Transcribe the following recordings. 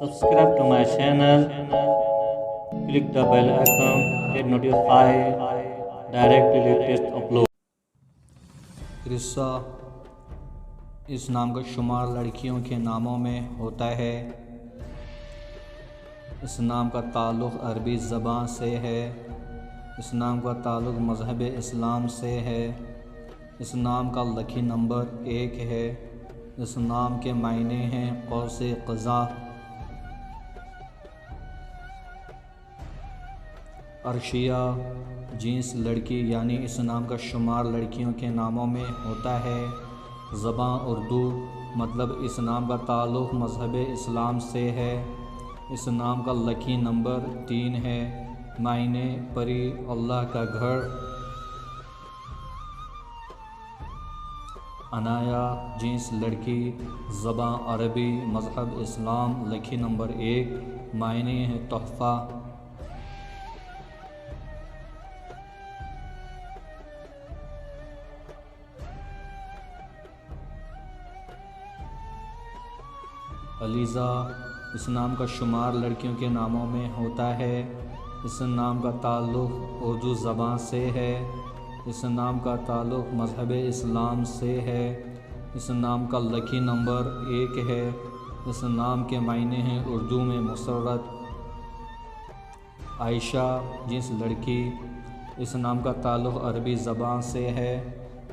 Subscribe to my channel, click the bell icon, get notified directly latest upload. رسا اس نام کا شمار لڑکیوں کے ناموں میں ہوتا ہے۔ اس نام کا تعلق عربی زبان سے ہے۔ اس نام کا تعلق مذہب اسلام سے ہے۔ اس نام کا لکی نمبر 1 ہے۔ اس نام کے معنی ہیں قوس قزح، عرشیہ جنس لڑکی، یعنی اس نام کا شمار لڑکیوں کے ناموں میں ہوتا ہے۔ زبان اردو، مطلب اس نام کا تعلق مذہب اسلام سے ہے۔ اس نام کا لکی نمبر 3 ہے۔ معنی پری، اللہ کا گھر۔ عنایا جنس لڑکی، زبان عربی، مذہب اسلام، لکی نمبر 1، معنی ہے تحفہ۔ علیزہ اس نام کا شمار لڑکیوں کے ناموں میں ہوتا ہے۔ اس نام کا تعلق اردو زبان سے ہے۔ اس نام کا تعلق مذہب اسلام سے ہے۔ اس نام کا لکی نمبر 1 ہے۔ اس نام کے معنی ہیں اردو میں مسرت۔ عائشہ جنس لڑکی، اس نام کا تعلق عربی زبان سے ہے۔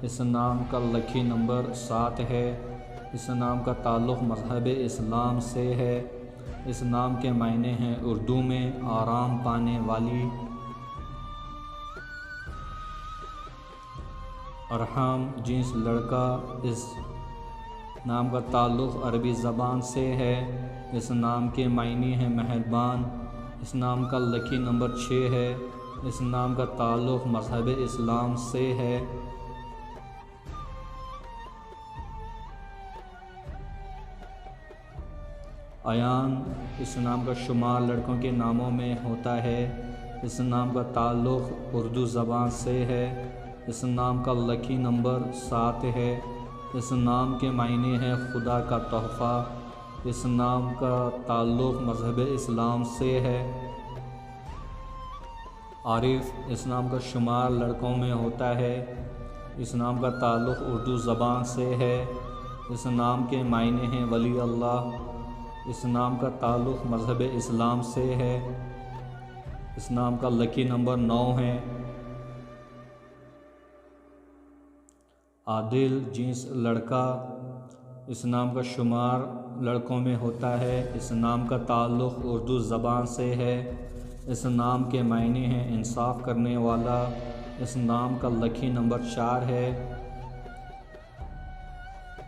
اس نام کا لکی نمبر 7 ہے۔ اس نام کا تعلق مذہب اسلام سے ہے۔ اس نام کے معنی ہیں اردو میں آرام پانے والی۔ ارحم جنس لڑکا، اس نام کا تعلق عربی زبان سے ہے۔ اس نام کے معنی ہیں مہربان۔ اس نام کا لکی نمبر 6 ہے۔ اس نام کا تعلق مذہب اسلام سے ہے۔ ایان اس نام کا شمار لڑکوں کے ناموں میں ہوتا ہے۔ اس نام کا تعلق اردو زبان سے ہے۔ اس نام کا لکی نمبر 7 ہے۔ اس نام کے معنی ہے خدا کا تحفہ۔ اس نام کا تعلق مذہب اسلام سے ہے۔ عارف اس نام کا شمار لڑکوں میں ہوتا ہے۔ اس نام کا تعلق اردو زبان سے ہے۔ اس نام کے معنی ہیں ولی اللہ۔ اس نام کا تعلق مذہب اسلام سے ہے۔ اس نام کا لکی نمبر 9 ہے۔ عادل جنس لڑکا، اس نام کا شمار لڑکوں میں ہوتا ہے۔ اس نام کا تعلق اردو زبان سے ہے۔ اس نام کے معنی ہیں انصاف کرنے والا۔ اس نام کا لکی نمبر 4 ہے۔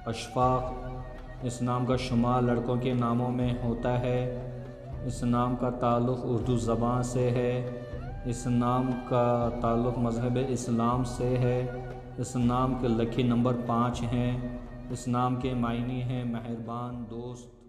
اشفاق اس نام کا شمار لڑکوں کے ناموں میں ہوتا ہے۔ اس نام کا تعلق اردو زبان سے ہے۔ اس نام کا تعلق مذہب اسلام سے ہے۔ اس نام کے لکی نمبر 5 ہیں۔ اس نام کے معنی ہیں مہربان دوست۔